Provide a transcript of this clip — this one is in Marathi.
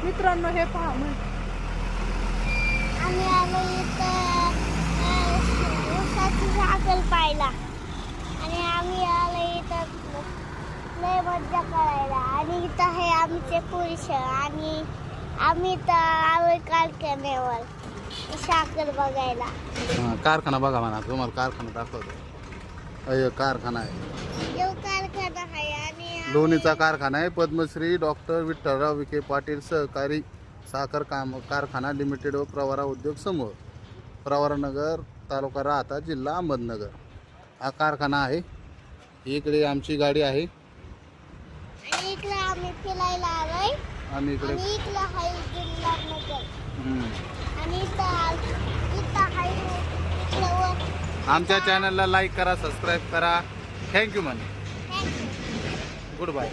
मित्रांनो हे पहा म्हण आम्ही आलो इथं ऊसाची साखर पाहिला आणि आम्ही आलो इथं लय मज्जा करायला आणि इथं आहे आमचे पुरुष आणि आम्ही तर आलो कारखान्यावर साखर बघायला. कारखाना बघा म्हणा, तुम्हाला कारखाना दाखवतो. कारखाना आहे, जो कारखाना आहे आणि लोणीचा कारखाना आहे. पद्मश्री डॉक्टर विठ्ठलराव विखे पाटील सहकारी साखर कारखाना लिमिटेड व प्रवरा उद्योग समूह, प्रवरानगर, तालुका राहता, जिल्हा अहमदनगर हा कारखाना आहे. इकडे आमची गाडी आहे. आणि इकडे आम्ही फिरायला आलोय आम्ही इकडे आणि इकडे आहे जिल्हानगर आणि इथं आहे आमच्या चॅनलला लाईक करा, सबस्क्राईब करा. थँक्यू म्हणे. थँक्यू. Good bye.